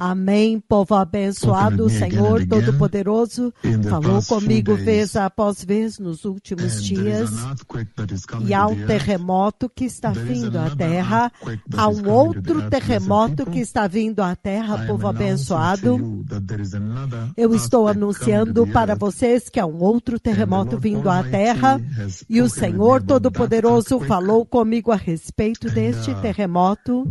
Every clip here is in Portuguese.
Amém, povo abençoado, o Senhor Todo-Poderoso falou comigo vez após vez nos últimos dias, e há um terremoto que está vindo à terra, há um outro terremoto que está vindo à terra, povo abençoado. Eu estou anunciando para vocês que há um outro terremoto vindo à terra, e o Senhor Todo-Poderoso falou comigo a respeito deste terremoto,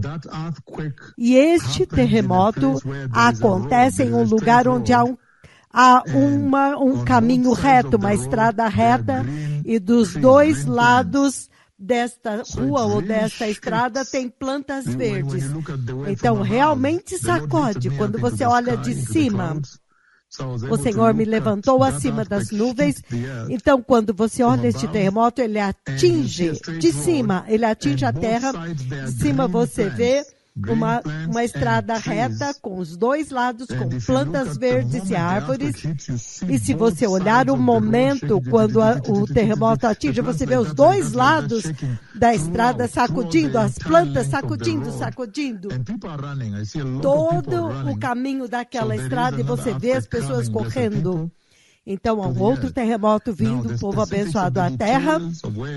e este terremoto acontece em um lugar onde há um caminho reto, uma estrada reta, e dos dois lados desta rua ou desta estrada tem plantas verdes. Então realmente sacode quando você olha de cima. O Senhor me levantou acima das nuvens. Então, quando você olha este terremoto, ele atinge de cima, ele atinge a terra. De cima você vê uma estrada reta com os dois lados, com plantas verdes e árvores. E se você olhar o momento quando o terremoto atinge, você vê os dois lados da estrada sacudindo, as plantas sacudindo. Todo o caminho daquela estrada, e você vê as pessoas correndo. Então, há um outro terremoto vindo, o povo abençoado à terra.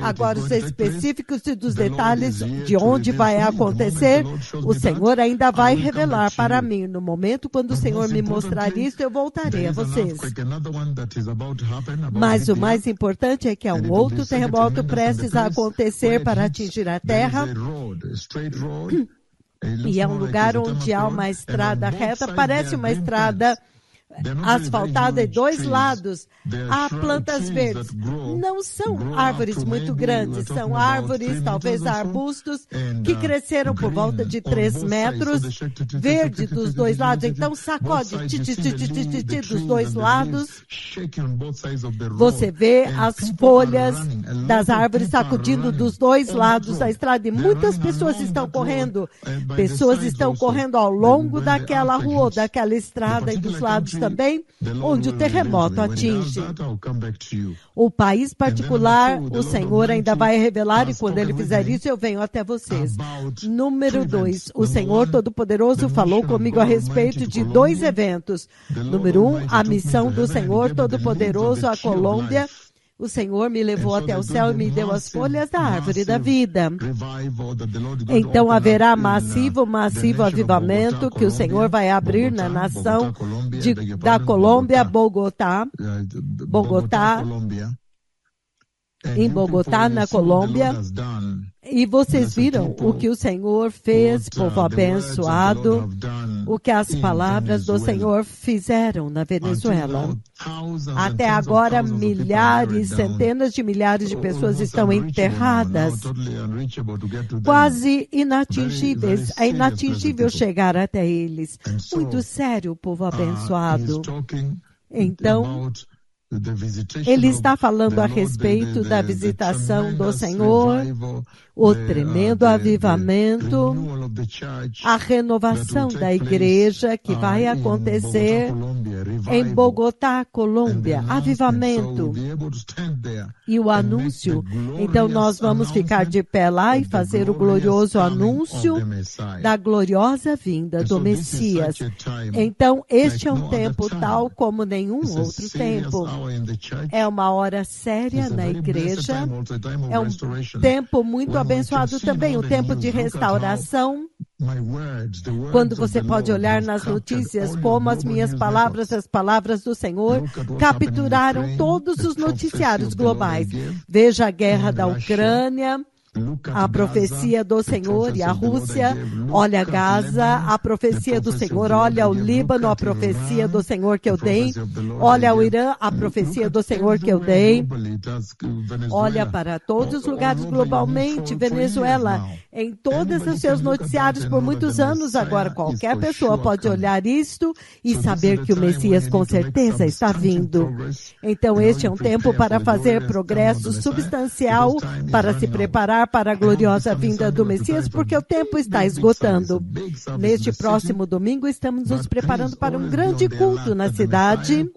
Agora, os específicos e dos detalhes de onde vai acontecer, o Senhor ainda vai revelar para mim. No momento quando o Senhor me mostrar isso, eu voltarei a vocês. Mas o mais importante é que há um outro terremoto prestes a acontecer para atingir a terra. E é um lugar onde há uma estrada reta, parece uma estrada asfaltada, e dois lados há plantas verdes. Não são árvores muito grandes, são árvores, talvez arbustos, que cresceram por volta de 3 metros, verde dos dois lados. Então sacode dos dois lados. Você vê as folhas das árvores sacudindo dos dois lados da estrada, e muitas pessoas estão correndo. Pessoas estão correndo ao longo daquela rua, daquela estrada, e dos lados também, onde o terremoto atinge. O país particular, o Senhor ainda vai revelar, e quando Ele fizer isso, eu venho até vocês. Número 2, o Senhor Todo-Poderoso falou comigo a respeito de 2 eventos. Número 1, a missão do Senhor Todo-Poderoso à Colômbia. O Senhor me levou até o céu e me deu as folhas da árvore da vida. Então haverá massivo avivamento que o Senhor vai abrir na nação da Colômbia, em Bogotá, na Colômbia. E vocês viram o que o Senhor fez, povo abençoado, o que as palavras do Senhor fizeram na Venezuela. Até agora, milhares, centenas de milhares de pessoas estão enterradas, quase inatingíveis. É inatingível chegar até eles. Muito sério, povo abençoado. Então, Ele está falando a respeito da visitação do Senhor, o tremendo avivamento, a renovação da igreja que vai acontecer em Bogotá, Colômbia, avivamento e o anúncio. Então nós vamos ficar de pé lá e fazer o glorioso anúncio da gloriosa vinda do Messias. Então este é um tempo tal como nenhum outro tempo. É uma hora séria na igreja, é um tempo muito abençoado também, um tempo de restauração, quando você pode olhar nas notícias como as minhas palavras, as palavras do Senhor, capturaram todos os noticiários globais. Veja a guerra da Ucrânia, a profecia do Senhor e a Rússia, olha Gaza, a profecia do Senhor, olha o Líbano, a profecia do Senhor que eu dei, olha o Irã, a profecia do Senhor que eu dei, olha para todos os lugares globalmente, Venezuela, em todos os seus noticiários por muitos anos agora. Qualquer pessoa pode olhar isto e saber que o Messias com certeza está vindo. Então este é um tempo para fazer progresso substancial, para se preparar para a gloriosa vinda do Messias, porque o tempo está esgotando. Neste próximo domingo, estamos nos preparando para um grande culto na cidade,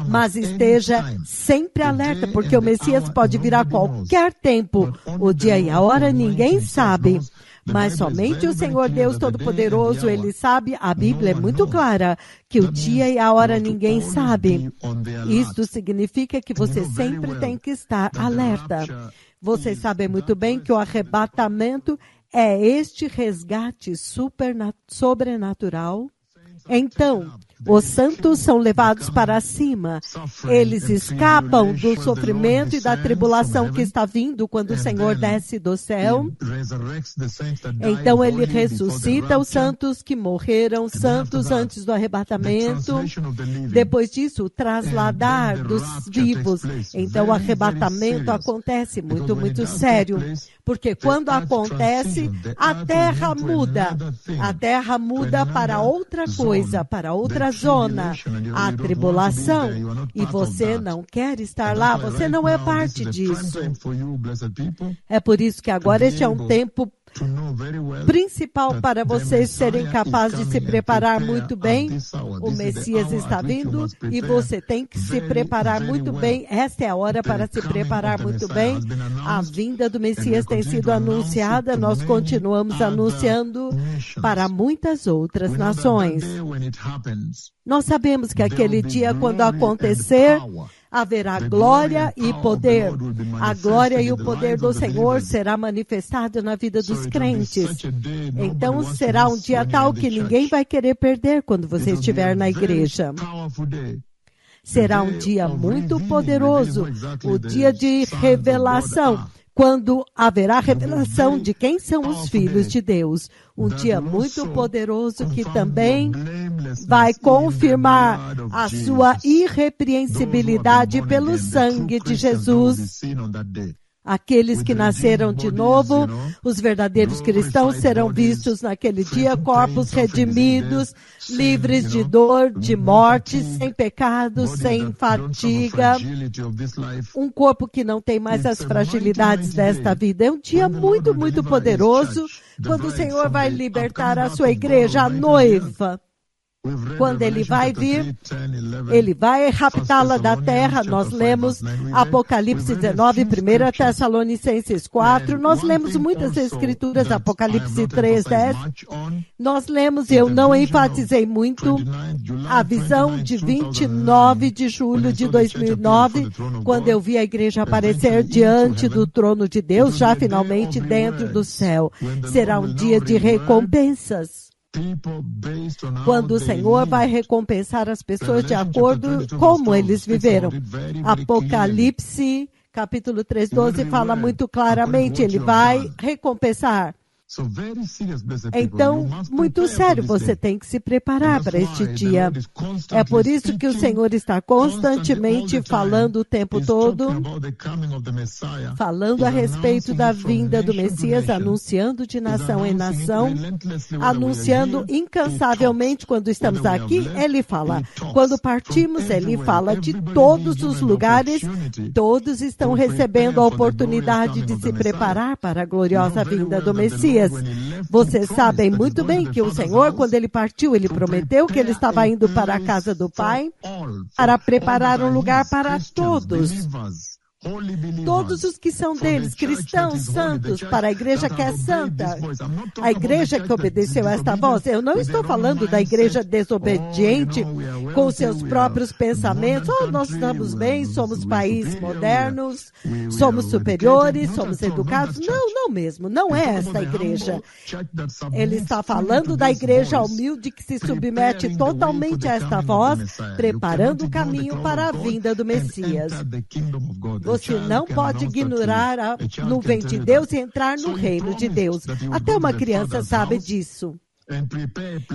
mas esteja sempre alerta, porque o Messias pode vir a qualquer tempo. O dia e a hora ninguém sabe, Mas somente o Senhor Deus Todo-Poderoso, Ele sabe, a Bíblia é muito clara, que o dia e a hora ninguém sabe. Isto significa que você sempre tem que estar alerta. Vocês sabem muito bem que o arrebatamento é este resgate sobrenatural. Então, os santos são levados para cima. Eles escapam do sofrimento e da tribulação que está vindo quando o Senhor desce do céu. Então, Ele ressuscita os santos que morreram, santos antes do arrebatamento. Depois disso, o trasladar dos vivos. Então, o arrebatamento acontece muito, muito sério. Porque quando acontece, a terra muda. A terra muda para outra coisa, para outra zona, a tribulação, e você não quer estar lá, você não é parte disso. É por isso que agora este é um tempo principal para vocês serem capazes de se preparar muito bem. O Messias está vindo e você tem que se preparar muito bem. Esta é a hora para se preparar muito bem. A vinda do Messias tem sido anunciada, nós continuamos anunciando para muitas outras nações. Nós sabemos que aquele dia, quando acontecer, haverá glória e poder. A glória e o poder do Senhor será manifestado na vida dos crentes. Então, será um dia tal que ninguém vai querer perder quando você estiver na igreja. Será um dia muito poderoso, o dia de revelação, quando haverá revelação de quem são os filhos de Deus. Um dia muito poderoso que também vai confirmar a sua irrepreensibilidade pelo sangue de Jesus. Aqueles que nasceram de novo, os verdadeiros cristãos serão vistos naquele dia, corpos redimidos, livres de dor, de morte, sem pecado, sem fadiga. Um corpo que não tem mais as fragilidades desta vida. É um dia muito, muito poderoso, quando o Senhor vai libertar a sua igreja, a noiva. Quando Ele vai vir, Ele vai raptá-la da terra. Nós lemos Apocalipse 19, 1 Tessalonicenses 4. Nós lemos muitas escrituras, Apocalipse 3, 10. Nós lemos, e eu não enfatizei muito, a visão de 29 de julho de 2009, quando eu vi a igreja aparecer diante do trono de Deus, já finalmente dentro do céu. Será um dia de recompensas. Quando o Senhor vai recompensar as pessoas de acordo com como eles viveram. Apocalipse, capítulo 3:12, fala muito claramente, Ele vai recompensar. Então, muito sério, você tem que se preparar para este dia. É por isso que o Senhor está constantemente falando o tempo todo, falando a respeito da vinda do Messias, anunciando de nação em nação, anunciando incansavelmente. Quando estamos aqui, Ele fala. Quando partimos, Ele fala de todos os lugares. Todos estão recebendo a oportunidade de se preparar para a gloriosa vinda do Messias. Vocês sabem muito bem que o Senhor, quando Ele partiu, Ele prometeu que Ele estava indo para a casa do Pai para preparar um lugar para todos. Todos os que são deles, cristãos santos, para a igreja que é santa, a igreja que obedeceu a esta voz. Eu não estou falando da igreja desobediente, com seus próprios pensamentos. Nós estamos bem, somos países modernos, somos superiores, somos educados. Não mesmo, não é esta igreja. Ele está falando da igreja humilde que se submete totalmente a esta voz, preparando o caminho para a vinda do Messias. Você não pode ignorar a nuvem de Deus e entrar no reino de Deus. Até uma criança sabe disso.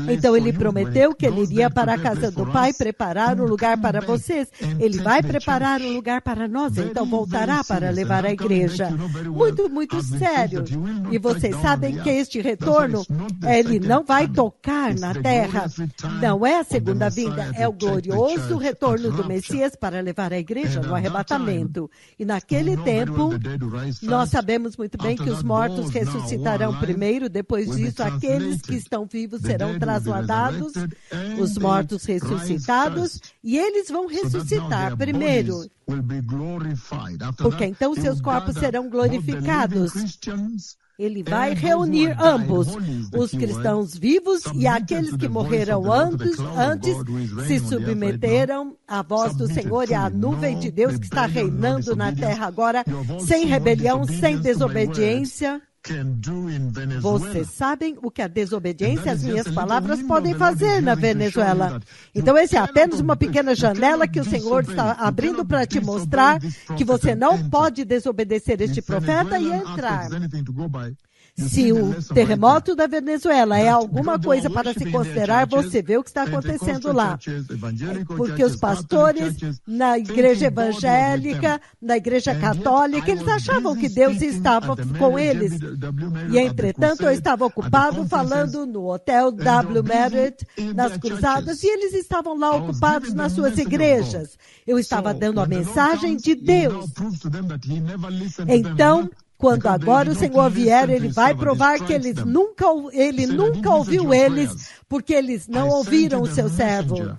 Então Ele prometeu que Ele iria para a casa do Pai preparar um lugar para vocês. Ele vai preparar um lugar para nós, então voltará para levar a igreja. Muito, muito sério. E vocês sabem que este retorno, Ele não vai tocar na terra. Não é a segunda vinda, é o glorioso retorno do Messias para levar a igreja no arrebatamento. E naquele tempo, nós sabemos muito bem que os mortos ressuscitarão primeiro, depois disso aqueles que estão vivos serão trasladados, os mortos ressuscitados, e eles vão ressuscitar primeiro. Porque então seus corpos serão glorificados. Ele vai reunir ambos, os cristãos vivos e aqueles que morreram antes se submeteram à voz do Senhor e à nuvem de Deus que está reinando na terra agora, sem rebelião, sem desobediência. Vocês sabem o que a desobediência, as minhas palavras, podem fazer na Venezuela. Então, esse é apenas uma pequena janela que o Senhor está abrindo para te mostrar que você não pode desobedecer este profeta e entrar. Se o terremoto da Venezuela é alguma coisa para se considerar, você vê o que está acontecendo lá. Porque os pastores na igreja evangélica, na igreja católica, eles achavam que Deus estava com eles. E, entretanto, eu estava ocupado falando no Hotel W Marriott, nas cruzadas, e eles estavam lá ocupados nas suas igrejas. Eu estava dando a mensagem de Deus. Então, quando agora o Senhor vier, ele vai provar que ele nunca ouviu eles, porque eles não ouviram o seu servo.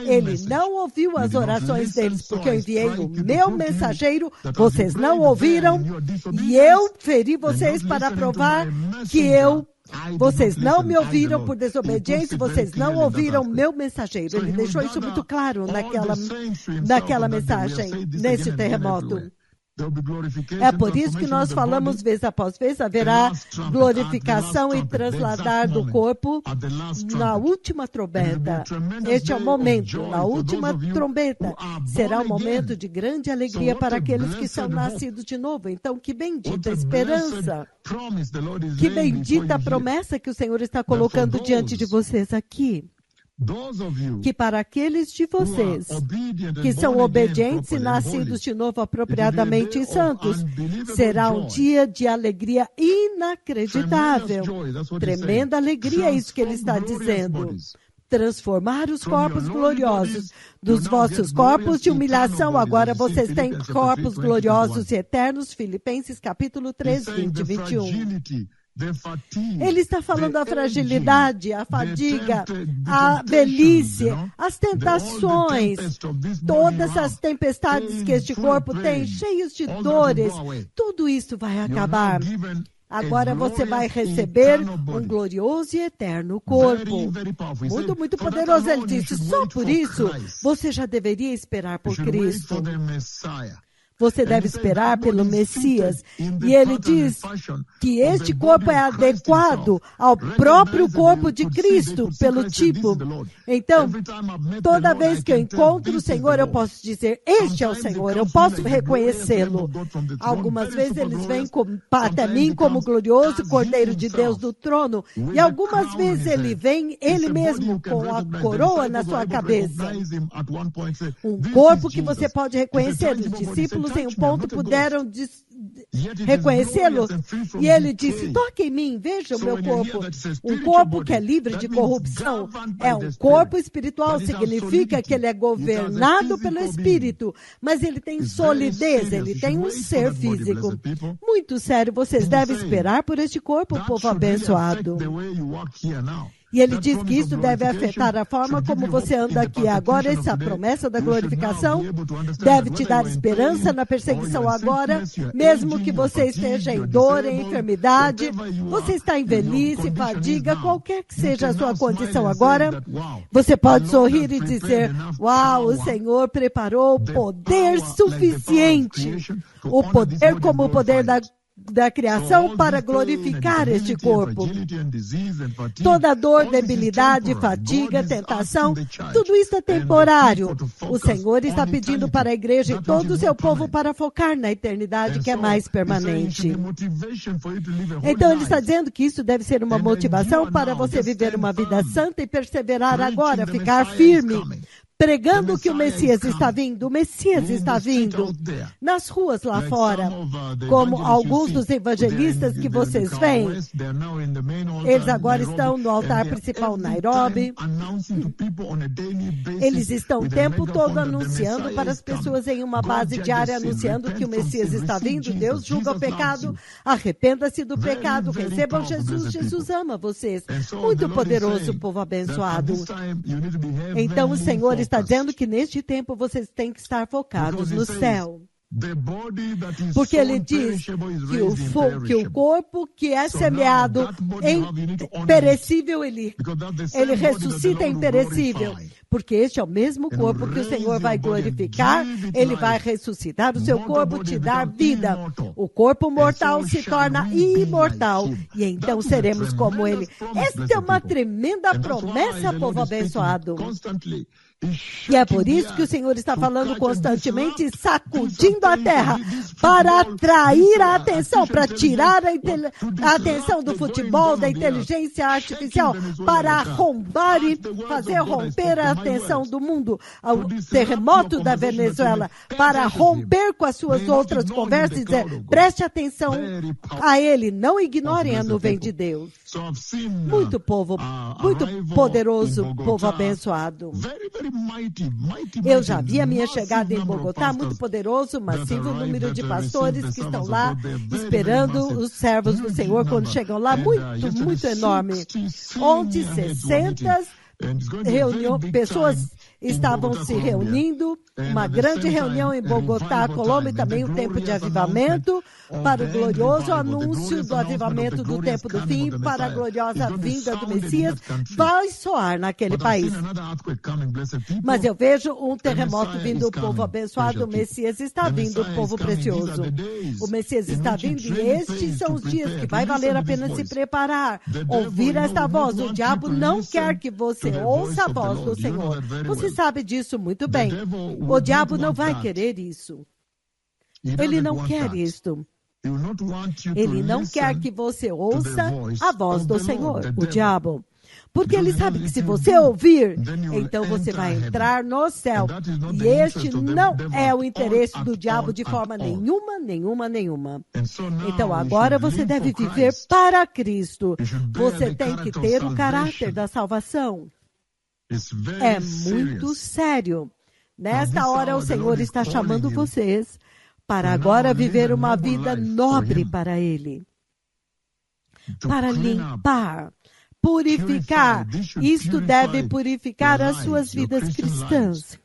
Ele não ouviu as orações deles, porque eu enviei o meu mensageiro, vocês não ouviram, e eu feri vocês para provar que vocês não me ouviram por desobediência, vocês não ouviram meu mensageiro. Ele deixou isso muito claro naquela mensagem, nesse terremoto. É por isso que nós falamos vez após vez, haverá glorificação e trasladar do corpo na última trombeta. Este é o momento, na última trombeta. Será um momento de grande alegria para aqueles que são nascidos de novo. Então, que bendita esperança, que bendita promessa que o Senhor está colocando diante de vocês aqui. Que para aqueles de vocês que são obedientes e nascidos de novo apropriadamente santos, será um dia de alegria inacreditável. Tremenda alegria, é isso que ele está dizendo. Transformar os corpos gloriosos dos vossos corpos de humilhação. Agora vocês têm corpos gloriosos e eternos. Filipenses capítulo 3, 20 e 21. Ele está falando da fragilidade, a fadiga, a velhice, as tentações, todas as tempestades que este corpo tem, cheios de dores, tudo isso vai acabar. Agora você vai receber um glorioso e eterno corpo. Muito, muito poderoso. Ele disse, só por isso você já deveria esperar por Cristo. Você deve esperar pelo Messias. E ele diz que este corpo é adequado ao próprio corpo de Cristo, pelo tipo. Então, toda vez que eu encontro o Senhor, eu posso dizer, este é o Senhor, eu posso reconhecê-lo. Algumas vezes eles vêm até mim como glorioso Cordeiro de Deus do trono, e algumas vezes ele vem, ele mesmo, com a coroa na sua cabeça. Um corpo que você pode reconhecer. Os discípulos em um ponto puderam reconhecê-lo, e ele disse, toque em mim, veja o meu corpo. Um corpo que é livre de corrupção é um corpo espiritual, significa que ele é governado pelo Espírito, mas ele tem solidez, ele tem um ser físico. Muito sério, vocês devem esperar por este corpo, povo abençoado. E ele diz que isso deve afetar a forma como você anda aqui agora. Essa promessa da glorificação deve te dar esperança na perseguição agora, mesmo que você esteja em dor, em enfermidade, você está em velhice, fadiga, qualquer que seja a sua condição agora, você pode sorrir e dizer, uau, o Senhor preparou poder suficiente, o poder como o poder da criação para glorificar este corpo. Toda dor, debilidade, fadiga, tentação, tudo isso é temporário. O Senhor está pedindo para a igreja e todo o seu povo para focar na eternidade que é mais permanente. Então ele está dizendo que isso deve ser uma motivação para você viver uma vida santa e perseverar agora, ficar firme, pregando que o Messias está vindo. O Messias está vindo nas ruas lá fora, como alguns dos evangelistas que vocês veem. Eles agora estão no altar principal Nairobi. Eles estão o tempo todo anunciando para as pessoas em uma base diária, anunciando que o Messias está vindo. Deus julga o pecado, arrependa-se do pecado, recebam Jesus, Jesus ama vocês. Muito poderoso, povo abençoado. Então o Senhor está dizendo que neste tempo vocês têm que estar focados no céu. Porque ele diz que o corpo que é semeado em perecível, ele ressuscita em perecível. Porque este é o mesmo corpo que o Senhor vai glorificar, ele vai ressuscitar o seu corpo, te dar vida. O corpo mortal se torna imortal, e então seremos como ele. Esta é uma tremenda promessa, povo abençoado. E é por isso que o Senhor está falando constantemente, sacudindo a terra, para atrair a atenção, para tirar a atenção do futebol, da inteligência artificial, para arrombar e fazer romper a atenção do mundo, ao terremoto da Venezuela, para romper com as suas outras conversas e dizer, preste atenção a ele, não ignorem a nuvem de Deus. Muito poderoso, povo abençoado. Eu já vi a minha chegada em Bogotá, muito poderoso, massivo número de pastores que estão lá esperando os servos do Senhor quando chegam lá, muito enorme. Onde 60 pessoas estavam se reunindo, uma grande reunião em Bogotá, Colômbia, e também um tempo de avivamento, para o glorioso anúncio do avivamento do tempo do fim, para a gloriosa vinda do Messias, vai soar naquele país. Mas eu vejo um terremoto vindo, o povo abençoado, o Messias está vindo, o povo precioso. O Messias está vindo, e estes são os dias que vai valer a pena se preparar, ouvir esta voz. O diabo não quer que você ouça a voz do Senhor. Você sabe disso muito bem. O diabo não vai querer isso. Ele não quer isto. Ele não quer que você ouça a voz do Senhor, o diabo. Porque ele sabe que se você ouvir, então você vai entrar no céu. E este não é o interesse do diabo de forma nenhuma. Então agora você deve viver para Cristo. Você tem que ter o caráter da salvação. É muito sério. Nesta hora o Senhor está chamando vocês para agora viver uma vida nobre para Ele. Para limpar, purificar. Isto deve purificar as suas vidas cristãs.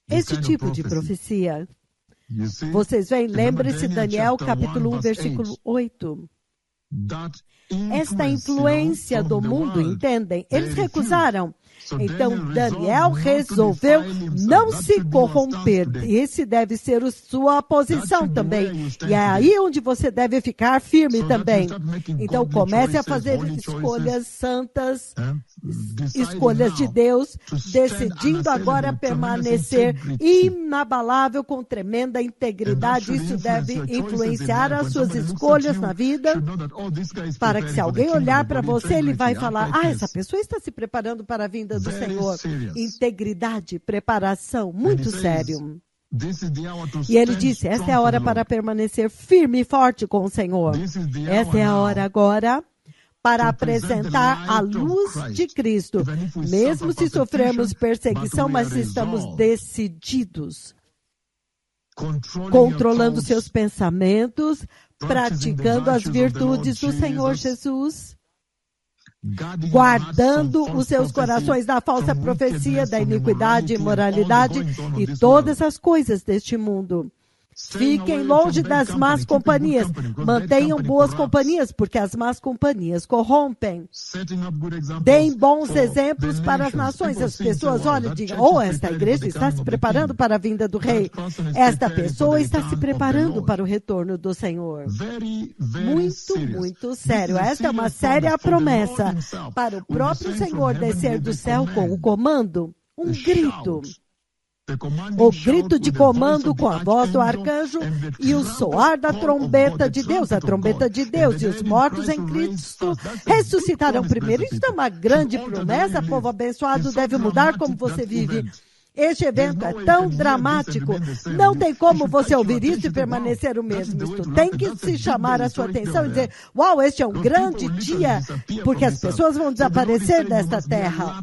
Este tipo de profecia. Vocês veem, lembre-se Daniel capítulo 1, versículo 8. Esta influência do mundo, entendem? Eles recusaram. Então Daniel resolveu não se corromper. Esse deve ser a sua posição também. E é aí onde você deve ficar firme também. Então comece a fazer escolhas santas, escolhas de Deus, decidindo agora permanecer inabalável com tremenda integridade. Isso deve influenciar as suas escolhas na vida, para que se alguém olhar para você, ele vai falar, essa pessoa está se preparando para a vinda do Senhor. Integridade, preparação, muito sério. E ele disse, esta é a hora para permanecer firme e forte com o Senhor. Esta é a hora agora para apresentar a luz de Cristo. Mesmo se sofrermos perseguição, mas estamos decididos. Controlando seus pensamentos, praticando as virtudes do Senhor Jesus, guardando os seus corações da falsa profecia, da iniquidade, imoralidade e todas as coisas deste mundo. Fiquem longe das más companhias. Mantenham boas companhias, porque as más companhias corrompem. Deem bons exemplos para as nações. As pessoas olham e digam, esta igreja está se preparando para a vinda do rei. Esta pessoa está se preparando para o retorno do Senhor. Muito sério. Esta é uma séria promessa para o próprio Senhor descer do céu com o comando. Um grito. O grito de comando com a voz do arcanjo e o soar da trombeta de Deus, a trombeta de Deus, e os mortos em Cristo ressuscitarão primeiro. Isso é uma grande promessa, povo abençoado, deve mudar como você vive. Este evento é tão dramático, não tem como você ouvir isso e permanecer o mesmo. Isto tem que se chamar a sua atenção e dizer, este é um grande dia, porque as pessoas vão desaparecer desta terra.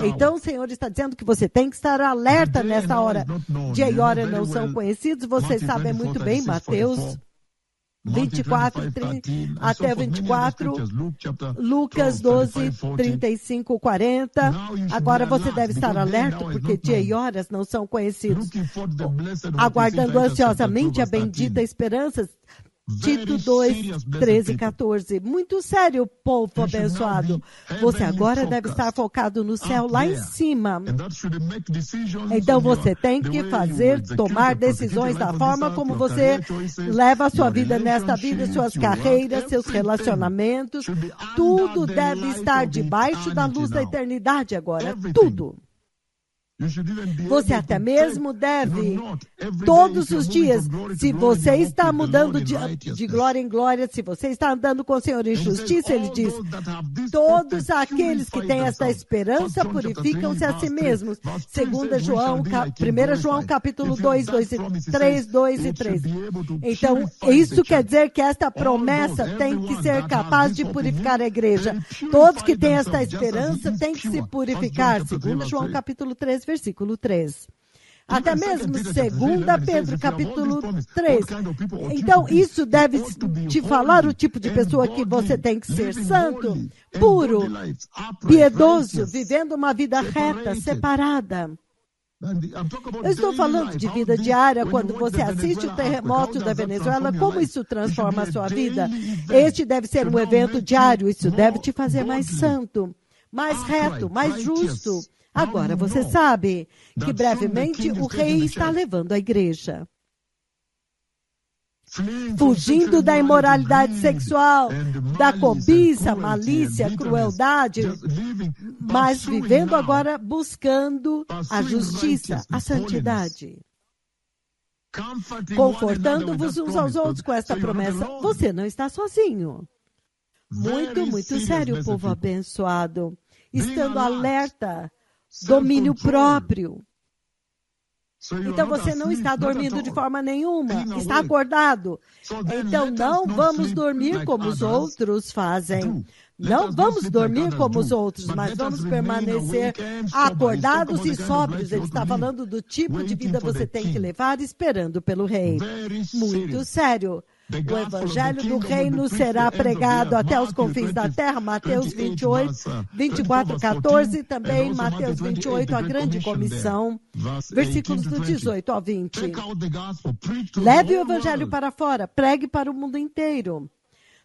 Então o Senhor está dizendo que você tem que estar alerta nesta hora. Dia e hora não são conhecidos, vocês sabem muito bem, Mateus 24 até 24, Lucas 12, 35, 40. Agora você deve estar alerta, porque dia e horas não são conhecidos. Aguardando ansiosamente a bendita esperança. Tito 2, 13 e 14. Muito sério, povo abençoado. Você agora deve estar focado no céu lá em cima. Então você tem que tomar decisões da forma como você leva a sua vida nesta vida, suas carreiras, seus relacionamentos. Tudo deve estar debaixo da luz da eternidade agora. Tudo. Você até mesmo deve, todos os dias, se você está mudando de glória em glória, se você está andando com o Senhor em justiça, ele diz, todos aqueles que têm esta esperança purificam-se a si mesmos. 1 João capítulo 2, 3, 2 e 3. Então, isso quer dizer que esta promessa tem que ser capaz de purificar a igreja. Todos que têm esta esperança têm que se purificar. 2 João capítulo 3, versículo 3. Até mesmo 2 Pedro, capítulo 3. Então, isso deve te falar o tipo de pessoa que você tem que ser: santo, puro, piedoso, vivendo uma vida reta, separada. Eu estou falando de vida diária. Quando você assiste o terremoto da Venezuela, como isso transforma a sua vida? Este deve ser um evento diário. Isso deve te fazer mais santo, mais reto, mais justo. Agora você sabe que brevemente o rei está levando a igreja, fugindo da imoralidade sexual, da cobiça, malícia, crueldade, mas vivendo agora buscando a justiça, a santidade. Confortando-vos uns aos outros com esta promessa. Você não está sozinho. Muito sério, povo abençoado. Estando alerta. Domínio próprio. Então você não está dormindo de forma nenhuma, está acordado. Então não vamos dormir como os outros fazem. Não vamos dormir como os outros, mas vamos permanecer acordados e sóbrios. Ele está falando do tipo de vida que você tem que levar, esperando pelo rei. Muito sério. O evangelho do reino será pregado até os confins da terra, Mateus 28, 24, 14, também Mateus 28, a grande comissão, versículos do 18 ao 20. Leve o evangelho para fora, pregue para o mundo inteiro.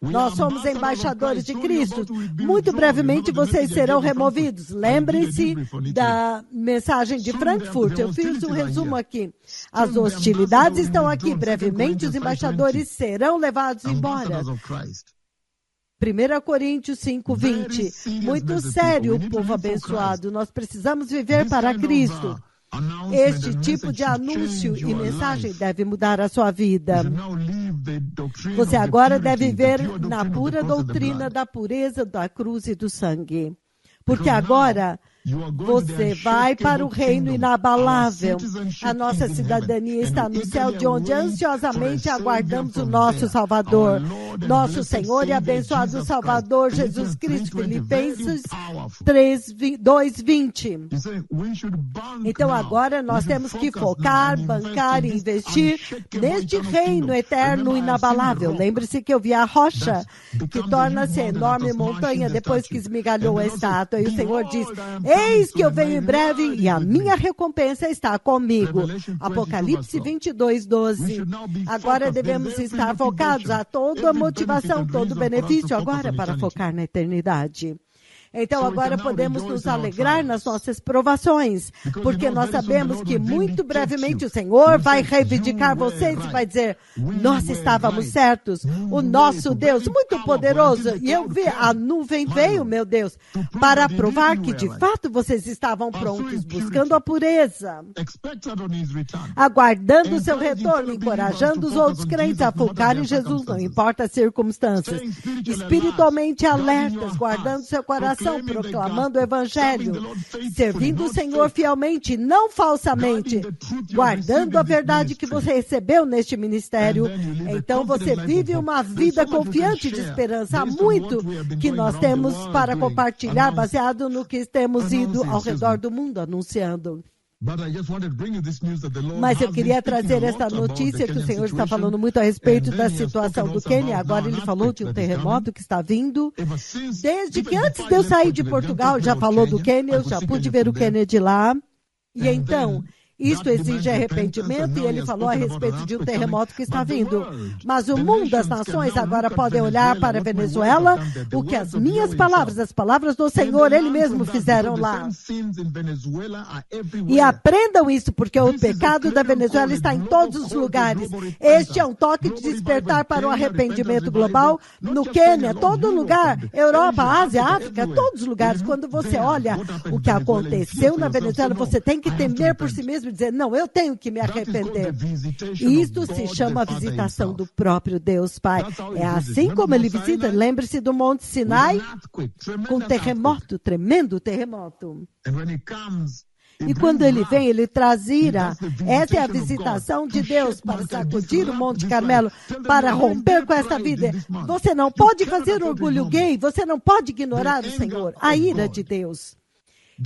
Nós somos embaixadores de Cristo. Muito brevemente vocês serão removidos. Lembrem-se da mensagem de Frankfurt. Eu fiz um resumo aqui. As hostilidades estão aqui. Brevemente os embaixadores serão levados embora. 1 Coríntios 5, 20. Muito sério, povo abençoado. Nós precisamos viver para Cristo. Este tipo de anúncio e mensagem deve mudar a sua vida. Você agora deve viver na pura doutrina da pureza da cruz e do sangue. Porque agora você vai para o reino inabalável. A nossa cidadania está no céu, de onde ansiosamente aguardamos o nosso Salvador, nosso Senhor e abençoado Salvador Jesus Cristo. Filipenses 2, 20. Então agora nós temos que focar, bancar e investir neste reino eterno inabalável. Lembre-se que eu vi a rocha que torna-se enorme montanha depois que esmigalhou a estátua. E o Senhor diz: eis que eu venho em breve e a minha recompensa está comigo. Apocalipse 22, 12. Agora devemos estar focados a toda a motivação, todo o benefício, agora para focar na eternidade. Então agora podemos nos alegrar nas nossas provações, porque nós sabemos que muito brevemente o Senhor vai reivindicar vocês e vai dizer: nós estávamos certos, o nosso Deus muito poderoso. E eu vi, a nuvem veio, meu Deus, para provar que de fato vocês estavam prontos, buscando a pureza, aguardando o seu retorno, encorajando os outros crentes a focar em Jesus, não importa as circunstâncias, espiritualmente alertas, guardando seu coração, proclamando o evangelho, servindo o Senhor fielmente, não falsamente, guardando a verdade que você recebeu neste ministério. Então você vive uma vida confiante de esperança. Há muito que nós temos para compartilhar, baseado no que temos ido ao redor do mundo anunciando. Mas eu queria trazer essa notícia que o Senhor está falando muito a respeito da situação do Quênia. Agora ele falou de um terremoto que está vindo. Desde que antes de eu sair de Portugal, já falou do Quênia, eu já pude ver o Quênia de lá. E então, isto exige arrependimento, e ele falou a respeito de um terremoto que está vindo. Mas o mundo, as nações agora podem olhar para a Venezuela, o que as minhas palavras, as palavras do Senhor, Ele mesmo fizeram lá. E aprendam isso, porque o pecado da Venezuela está em todos os lugares. Este é um toque de despertar para o arrependimento global. No Quênia, todo lugar, Europa, Ásia, África, todos os lugares. Quando você olha o que aconteceu na Venezuela, você tem que temer por si mesmo e dizer, não, eu tenho que me arrepender. Isto se chama visitação do próprio Deus Pai. É assim como Ele visita. Lembre-se do Monte Sinai, com terremoto, tremendo terremoto. E quando Ele vem, Ele traz ira. Essa é a visitação de Deus para sacudir o Monte Carmelo, para romper com essa vida. Você não pode fazer orgulho gay, você não pode ignorar o Senhor, a ira de Deus.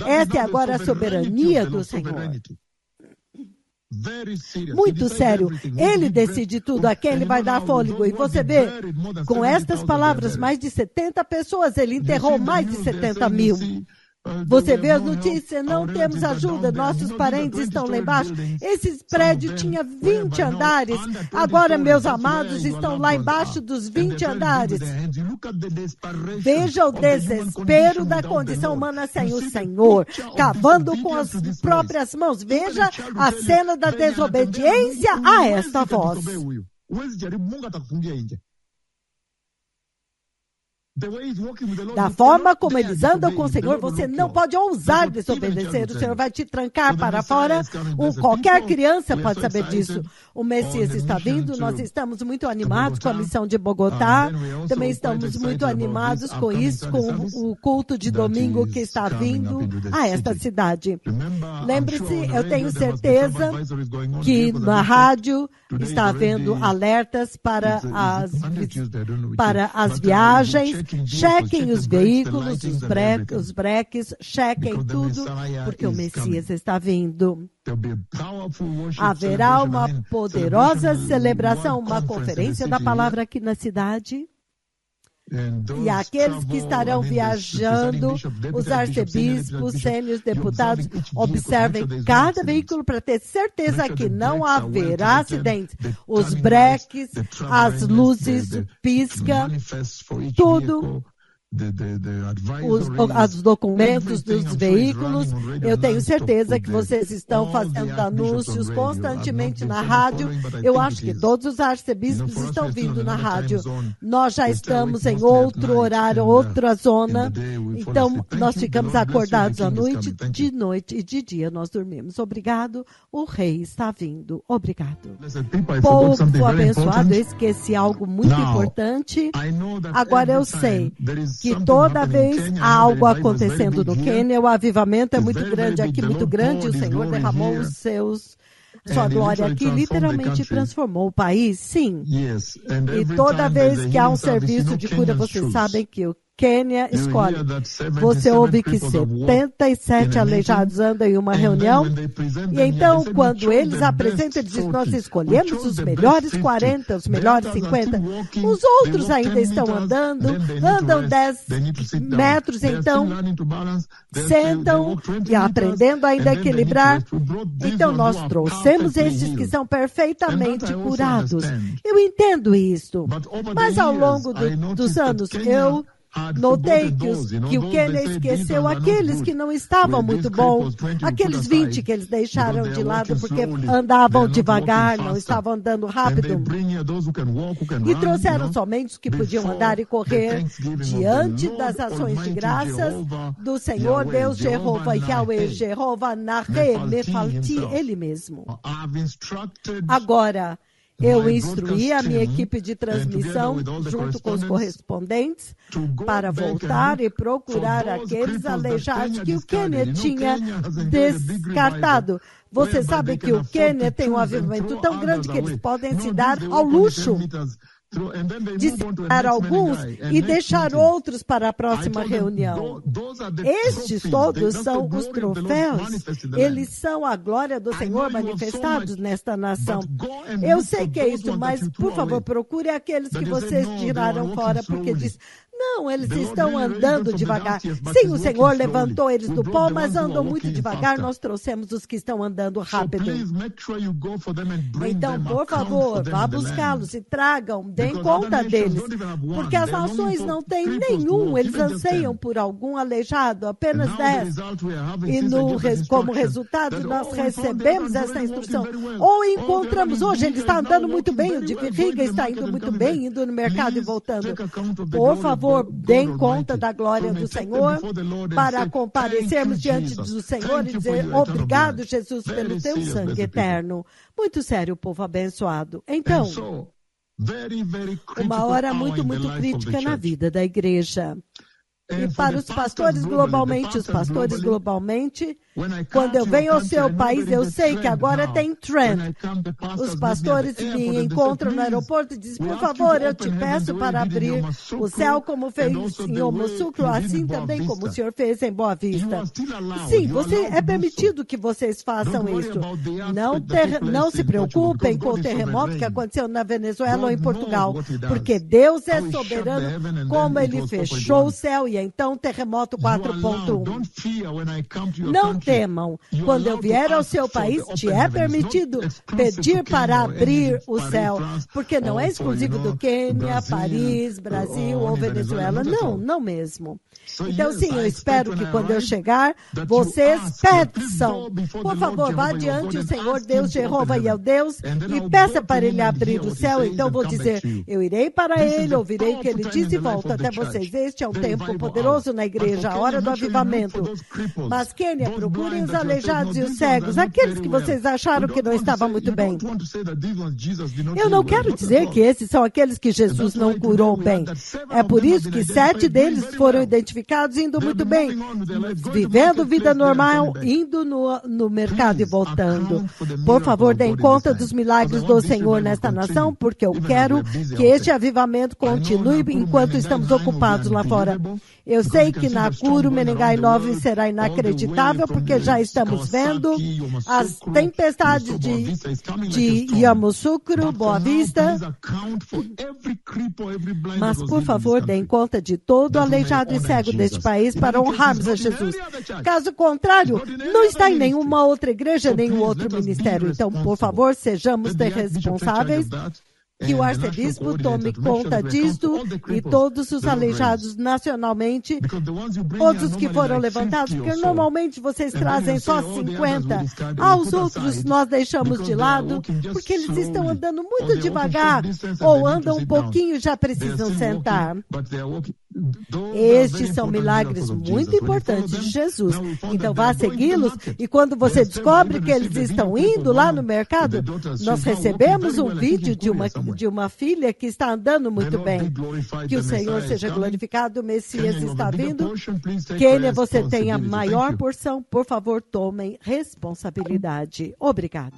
Essa é agora a soberania do Senhor. Muito sério. Ele decide tudo, a quem Ele vai dar fôlego. E você vê, com estas palavras, mais de 70 pessoas, Ele enterrou mais de 70 mil. Você vê as notícias, não temos ajuda, nossos parentes estão lá embaixo. Esse prédio tinha 20 andares, agora, meus amados, estão lá embaixo dos 20 andares. Veja o desespero da condição humana sem o Senhor, cavando com as próprias mãos. Veja a cena da desobediência a esta voz. Da forma como eles andam com o Senhor, você não pode ousar desobedecer. O Senhor vai te trancar para fora. Qualquer criança pode saber disso. O Messias está vindo. Nós estamos muito animados com a missão de Bogotá. Também estamos muito animados com isso, com o culto de domingo que está vindo a esta cidade. Lembre-se, eu tenho certeza que na rádio está havendo alertas para as viagens. Chequem os veículos, os breques, chequem tudo, porque o Messias está vindo. Haverá uma poderosa celebração, uma conferência da palavra aqui na cidade. E aqueles que estarão viajando, os arcebispos, sênios, deputados, observem cada veículo para ter certeza que não haverá acidentes. Os breques, as luzes, pisca, tudo. Os documentos dos veículos, eu tenho certeza que vocês estão fazendo anúncios constantemente na rádio. Eu acho que todos os arcebispos estão vindo na rádio. Nós já estamos em outro horário, outra zona, então nós ficamos acordados à noite, de noite e de dia nós dormimos. Obrigado, o Rei está vindo. Obrigado. Povo abençoado, eu esqueci algo muito importante. Agora eu sei que toda vez há algo acontecendo no Quênia, o avivamento é muito grande aqui, muito grande, o Senhor derramou sua glória aqui, literalmente transformou o país, sim. E toda vez que há um serviço de cura, vocês sabem que o Quênia escolhe. Você ouve que 77 aleijados andam em uma reunião, e então, quando eles apresentam, eles dizem, nós escolhemos os melhores 40, os melhores 50. Os outros ainda estão andam 10 metros, então sentam e aprendendo ainda a equilibrar. Então, nós trouxemos estes que são perfeitamente curados. Eu entendo isso, mas ao longo dos anos, eu notei que o Quênia esqueceu aqueles que não estavam muito bons, aqueles 20 que eles deixaram de lado porque andavam devagar, não estavam andando rápido. E trouxeram somente os que podiam andar e correr diante das ações de graças do Senhor Deus, Jeová, Yahweh, Jeová, Nahé, Mefalti, Ele mesmo. Agora, eu instruí a minha equipe de transmissão, junto com os correspondentes, para voltar e procurar aqueles aleijados que o Quênia tinha descartado. Você sabe que o Quênia tem um avivamento tão grande que eles podem se dar ao luxo disciplinar alguns e deixar outros para a próxima reunião. Estes todos são os troféus, eles são a glória do Senhor manifestados nesta nação. Eu sei que é isso, mas, por favor, procure aqueles que vocês tiraram fora, porque diz, não, eles estão andando devagar. Sim, o Senhor levantou eles do pó, mas andam muito devagar, nós trouxemos os que estão andando rápido. Então, por favor, vá buscá-los e tragam, deem conta deles, porque as nações não têm nenhum, eles anseiam por algum aleijado, apenas 10. E como resultado, nós recebemos essa instrução. Ou encontramos hoje, ele está andando muito bem, o de Riga está indo muito bem, indo no mercado e voltando. Por favor, deem conta da glória do Senhor para comparecermos diante do Senhor e dizer obrigado, Jesus, pelo teu sangue eterno. Muito sério, povo abençoado. Então, uma hora muito crítica na vida da igreja. E para os pastores globalmente, quando eu venho ao seu país, eu sei que agora tem trend. Os pastores me encontram no aeroporto e dizem, por favor, eu te peço para abrir o céu como fez em Yamoussoukro, assim também como o senhor fez em Boa Vista. Sim, é permitido que vocês façam isso. Não se preocupem com o terremoto que aconteceu na Venezuela ou em Portugal, porque Deus é soberano, como Ele fechou o céu e então terremoto 4.1. Não temam. Quando eu vier ao seu país, te é permitido pedir para abrir o céu, porque não é exclusivo do Quênia, Paris, Brasil ou Venezuela. Não mesmo. Então, sim, eu espero que quando eu chegar, vocês peçam. Por favor, vá adiante, o Senhor Deus, Jeová e é o Deus, e peça para Ele abrir o céu. Então, vou dizer, eu irei para Ele, ouvirei o que Ele diz e volto até vocês. Este é um tempo poderoso na igreja, a hora do avivamento. Mas, Quênia, procurem os aleijados e os cegos, aqueles que vocês acharam que não estavam muito bem. Eu não quero dizer que esses são aqueles que Jesus não curou bem. É por isso que 7 deles foram identificados indo muito bem, vivendo vida normal, indo no mercado e voltando. Por favor, deem conta dos milagres do Senhor nesta nação, porque eu quero que este avivamento continue enquanto estamos ocupados lá fora. Eu sei que Nakuru, Menengai 9 será inacreditável, porque já estamos vendo as tempestades de Yamoussoukro, Boa Vista. Mas, por favor, deem conta de todo aleijado e cego deste país para honrarmos a Jesus. Caso contrário, não está em nenhuma outra igreja, nenhum outro ministério. Então, por favor, sejamos responsáveis. Que o arcebispo tome conta disso e todos os aleijados nacionalmente, todos que foram levantados, porque normalmente vocês trazem só 50. Os outros nós deixamos de lado, porque eles estão andando muito devagar, ou andam um pouquinho e já precisam sentar. Estes são milagres muito importantes de Jesus. Então vá segui-los e quando você descobre que eles estão indo lá no mercado, nós recebemos um vídeo de uma filha que está andando muito bem. Que o Senhor seja glorificado, o Messias está vindo. Quênia, você tem a maior porção. Por favor, tomem responsabilidade. Obrigado.